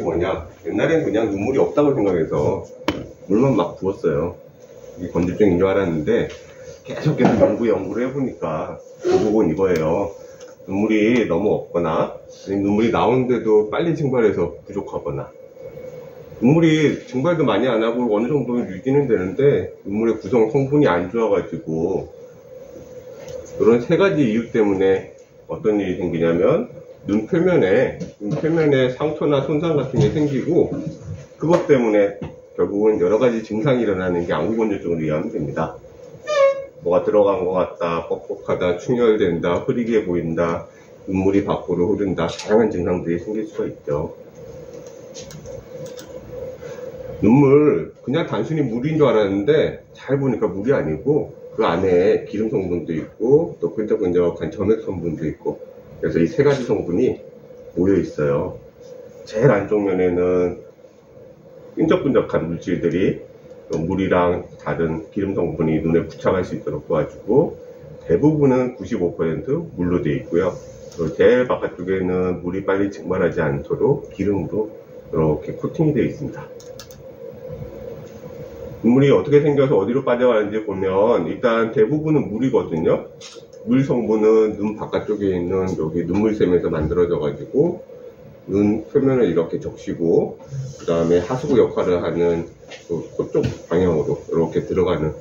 뭐냐, 옛날엔 그냥 눈물이 없다고 생각해서 물만 막 부었어요. 이게 건조증인 줄 알았는데 계속해서 연구를 해보니까 결국은 이거예요. 눈물이 너무 없거나 눈물이 나오는데도 빨리 증발해서 부족하거나, 눈물이 증발도 많이 안 하고 어느 정도 유지는 되는데 눈물의 구성 성분이 안 좋아가지고, 이런 세 가지 이유 때문에 어떤 일이 생기냐면 눈 표면에 상처나 손상 같은 게 생기고, 그것 때문에 결국은 여러 가지 증상이 일어나는 게 안구건조증으로 이해하면 됩니다. 뭐가 들어간 것 같다, 뻑뻑하다, 충혈된다, 흐리게 보인다, 눈물이 밖으로 흐른다, 다양한 증상들이 생길 수가 있죠. 눈물 그냥 단순히 물인 줄 알았는데 잘 보니까 물이 아니고 그 안에 기름 성분도 있고 또 끈적끈적한 점액 성분도 있고, 그래서 이 세 가지 성분이 모여 있어요. 제일 안쪽 면에는 끈적끈적한 물질들이 물이랑 다른 기름 성분이 눈에 부착할 수 있도록 도와주고, 대부분은 95% 물로 되어 있고요. 그리고 제일 바깥쪽에는 물이 빨리 증발하지 않도록 기름으로 이렇게 코팅이 되어 있습니다. 눈물이 어떻게 생겨서 어디로 빠져가는지 보면, 일단 대부분은 물이거든요. 물 성분은 눈 바깥쪽에 있는 여기 눈물샘에서 만들어져 가지고 눈 표면을 이렇게 적시고, 그 다음에 하수구 역할을 하는 코 쪽 방향으로 이렇게 들어가는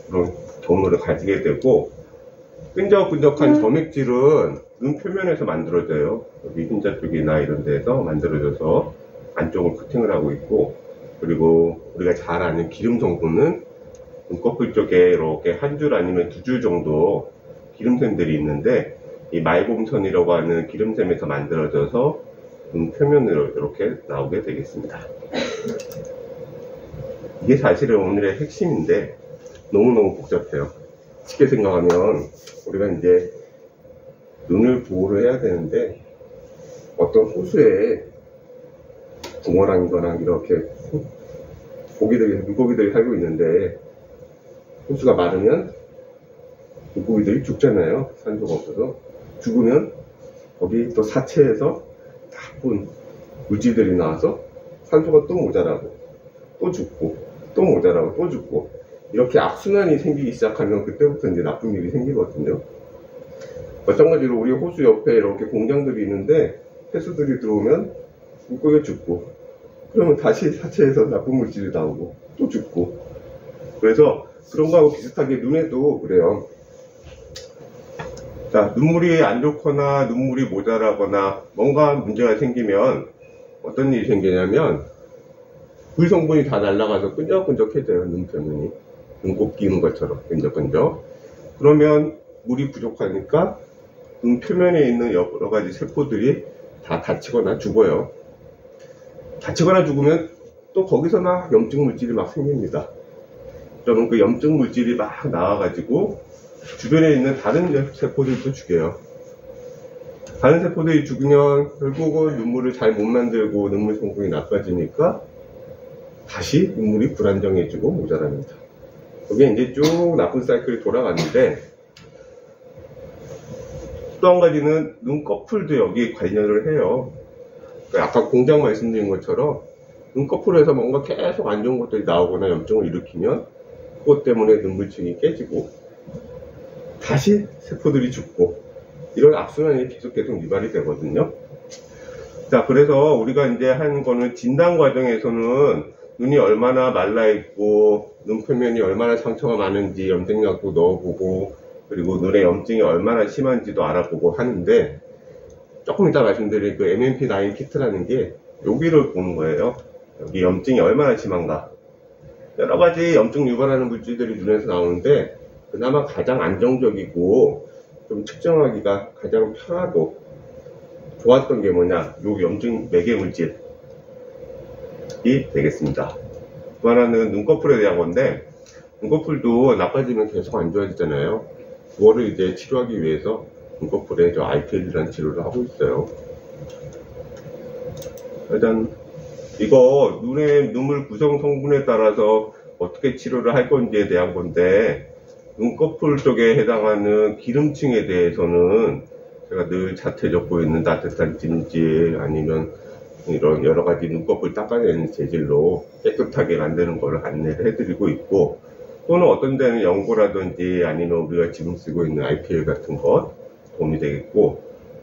그런 경로를 가지게 되고, 끈적끈적한 점액질은 눈 표면에서 만들어져요. 여기 흰자 쪽이나 이런 데서 만들어져서 안쪽을 코팅을 하고 있고, 그리고 우리가 잘 아는 기름 성분은 눈꺼풀 쪽에 이렇게 한 줄 아니면 두 줄 정도 기름샘들이 있는데, 이 말곰선이라고 하는 기름샘에서 만들어져서 눈 표면으로 이렇게 나오게 되겠습니다. 이게 사실은 오늘의 핵심인데 너무너무 복잡해요. 쉽게 생각하면 우리가 이제 눈을 보호를 해야 되는데, 어떤 호수에 붕어랑 이거랑 이렇게 물고기들이 살고 있는데, 호수가 마르면 물고기들이 죽잖아요. 산소가 없어서. 죽으면 거기 또 사체에서 나쁜 물질들이 나와서 산소가 또 모자라고 또 죽고 또 모자라고 또 죽고, 이렇게 악순환이 생기기 시작하면 그때부터 이제 나쁜 일이 생기거든요. 마찬가지로 우리 호수 옆에 이렇게 공장들이 있는데 해수들이 들어오면 물고기가 죽고, 그러면 다시 사체에서 나쁜 물질이 나오고 또 죽고, 그래서 그런 거하고 비슷하게 눈에도 그래요. 자, 눈물이 안 좋거나 눈물이 모자라거나 뭔가 문제가 생기면 어떤 일이 생기냐면 물 성분이 다 날아가서 끈적끈적해져요. 눈 표면이 눈곱 끼는 것처럼 끈적끈적. 그러면 물이 부족하니까 눈 표면에 있는 여러 가지 세포들이 다 다치거나 죽어요. 다치거나 죽으면 또 거기서 막 염증 물질이 막 생깁니다. 그러면 그 염증 물질이 막 나와가지고 주변에 있는 다른 세포들도 죽여요. 다른 세포들이 죽으면 결국은 눈물을 잘 못 만들고 눈물 성분이 나빠지니까 다시 눈물이 불안정해지고 모자랍니다. 그게 이제 쭉 나쁜 사이클이 돌아가는데, 또 한 가지는 눈꺼풀도 여기에 관여를 해요. 아까 공장 말씀드린 것처럼 눈꺼풀에서 뭔가 계속 안 좋은 것들이 나오거나 염증을 일으키면 그것 때문에 눈물층이 깨지고 다시 세포들이 죽고, 이런 악순환이 계속 유발이 되거든요. 자, 그래서 우리가 이제 하는 거는 진단 과정에서는 눈이 얼마나 말라 있고 눈 표면이 얼마나 상처가 많은지 염색약도 넣어보고, 그리고 눈에 염증이 얼마나 심한지도 알아보고 하는데, 조금 이따 말씀드릴 그 MMP9 키트라는 게 여기를 보는 거예요. 여기 염증이 얼마나 심한가. 여러 가지 염증 유발하는 물질들이 눈에서 나오는데, 그나마 가장 안정적이고 좀 측정하기가 가장 편하고 좋았던 게 뭐냐, 요 염증 매개 물질이 되겠습니다. 또 하나는 눈꺼풀에 대한 건데, 눈꺼풀도 나빠지면 계속 안 좋아지잖아요. 그거를 이제 치료하기 위해서 눈꺼풀에 저 IPL이라는 치료를 하고 있어요. 일단 이거 눈의 눈물 구성 성분에 따라서 어떻게 치료를 할 건지에 대한 건데, 눈꺼풀 쪽에 해당하는 기름층에 대해서는 제가 늘 자태 적고 있는 따뜻한 찜질, 아니면 이런 여러 가지 눈꺼풀 닦아내는 재질로 깨끗하게 만드는 걸 안내를 해드리고 있고, 또는 어떤 데는 연고라든지 아니면 우리가 지금 쓰고 있는 IPL 같은 것 도움이 되겠고,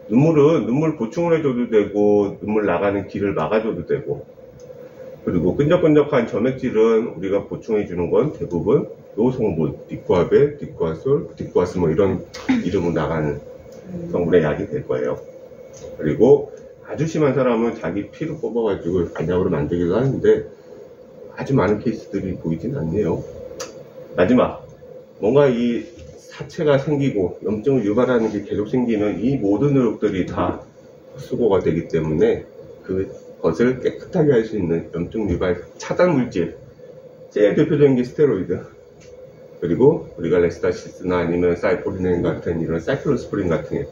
눈물은 눈물 보충을 해줘도 되고 눈물 나가는 길을 막아줘도 되고, 그리고 끈적끈적한 점액질은 우리가 보충해주는 건 대부분 노성분, 디쿠아벨, 디쿠아솔, 디쿠아스 뭐 이런 이름으로 나가는 성분의 약이 될 거예요. 그리고 아주 심한 사람은 자기 피를 뽑아가지고 안약으로 만들기도 하는데 아주 많은 케이스들이 보이진 않네요. 마지막, 뭔가 이 사체가 생기고 염증을 유발하는 게 계속 생기면 이 모든 노력들이 다 헛수고가 되기 때문에 그것을 깨끗하게 할 수 있는 염증 유발 차단 물질, 제일 대표적인 게 스테로이드, 그리고 우리가 레스타시스나 아니면 사이포리넨 같은 이런 사이클로스프린 같은,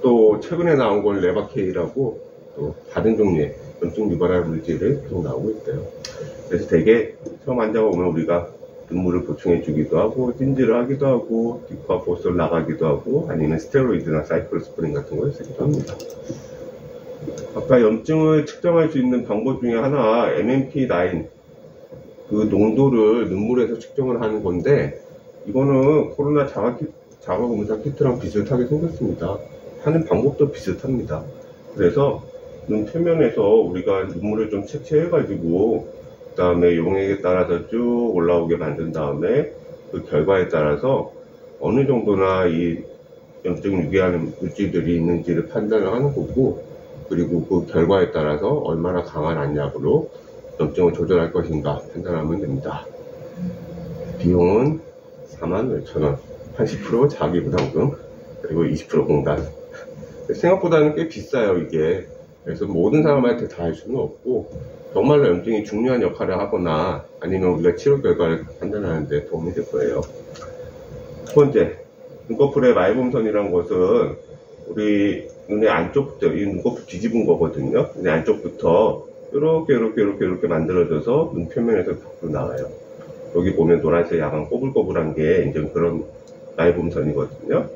또 최근에 나온 건 레바케이라고 또 다른 종류의 염증 유발할 물질을 계속 나오고 있어요. 그래서 되게 처음 환자가 오면 우리가 눈물을 보충해 주기도 하고 찜질을 하기도 하고 디쿠아포솔 나가기도 하고 아니면 스테로이드나 사이클로스프린 같은 걸 쓰기도 합니다. 아까 염증을 측정할 수 있는 방법 중에 하나 MMP9, 그 농도를 눈물에서 측정을 하는 건데, 이거는 코로나 자가검사 키트랑 비슷하게 생겼습니다. 하는 방법도 비슷합니다. 그래서 눈 표면에서 우리가 눈물을 좀 채취해 가지고 그 다음에 용액에 따라서 쭉 올라오게 만든 다음에 그 결과에 따라서 어느 정도나 이 염증을 유발하는 물질들이 있는지를 판단을 하는 거고, 그리고 그 결과에 따라서 얼마나 강한 안약으로 염증을 조절할 것인가 판단하면 됩니다. 비용은 45,000원, 80% 자기부담금, 그리고 20% 공단. 생각보다는 꽤 비싸요, 이게. 그래서 모든 사람한테 다 할 수는 없고, 정말로 염증이 중요한 역할을 하거나 아니면 우리가 치료 결과를 판단하는데 도움이 될 거예요. 첫 번째, 눈꺼풀의 말봄선이라는 것은 우리 눈의 안쪽부터, 이 눈꺼풀 뒤집은 거거든요. 눈의 안쪽부터 이렇게 만들어져서 눈 표면에서 밖으로 나와요. 여기 보면 노란색 약간 꼬불꼬불한 게 이제 그런 말봄선이거든요.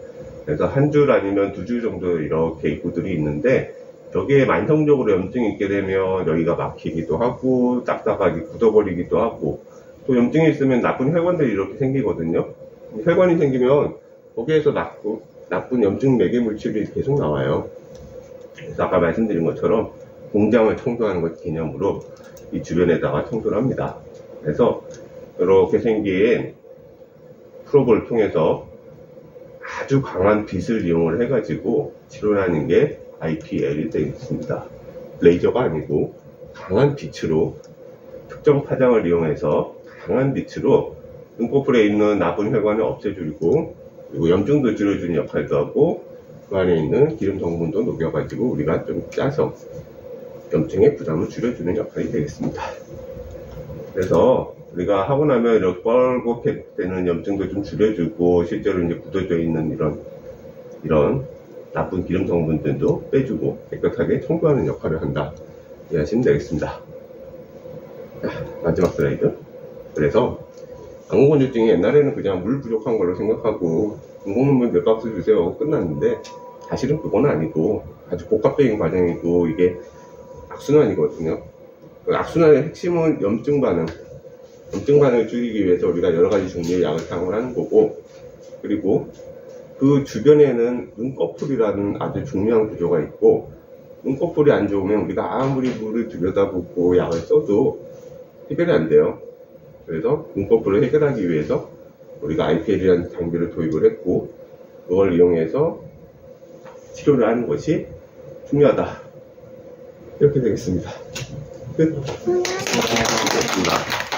그래서 한 줄 아니면 두 줄 정도 이렇게 입구들이 있는데, 여기에 만성적으로 염증이 있게 되면 여기가 막히기도 하고 딱딱하게 굳어버리기도 하고, 또 염증이 있으면 나쁜 혈관들이 이렇게 생기거든요. 혈관이 생기면 거기에서 나쁜 염증 매개 물질이 계속 나와요. 그래서 아까 말씀드린 것처럼 공장을 청소하는 것 개념으로 이 주변에다가 청소를 합니다. 그래서 이렇게 생긴 프로브를 통해서 아주 강한 빛을 이용을 해가지고 치료를 하는 게 IPL이 되겠습니다. 레이저가 아니고 강한 빛으로, 특정 파장을 이용해서 강한 빛으로 눈꺼풀에 있는 나쁜 혈관을 없애주고, 그리고 염증도 줄여주는 역할도 하고, 그 안에 있는 기름 성분도 녹여가지고 우리가 좀 짜서 염증의 부담을 줄여주는 역할이 되겠습니다. 그래서 우리가 하고 나면 이렇게 뻘겋게 되는 염증도 좀 줄여주고, 실제로 이제 굳어져 있는 이런 나쁜 기름 성분들도 빼주고 깨끗하게 청소하는 역할을 한다, 이해하시면 되겠습니다. 자, 마지막 슬라이드. 그래서 안구건조증이 옛날에는 그냥 물 부족한 걸로 생각하고 물 먹는 분 몇 박스 주세요 하고 끝났는데, 사실은 그건 아니고 아주 복합적인 과정이고, 이게 악순환이거든요. 그 악순환의 핵심은 염증 반응을 줄이기 위해서 우리가 여러 가지 종류의 약을 사용을 하는 거고, 그리고 그 주변에는 눈꺼풀이라는 아주 중요한 구조가 있고, 눈꺼풀이 안 좋으면 우리가 아무리 물을 들여다보고 약을 써도 해결이 안 돼요. 그래서 눈꺼풀을 해결하기 위해서 우리가 IPL이라는 장비를 도입을 했고, 그걸 이용해서 치료를 하는 것이 중요하다, 이렇게 되겠습니다. 끝. 고맙습니다.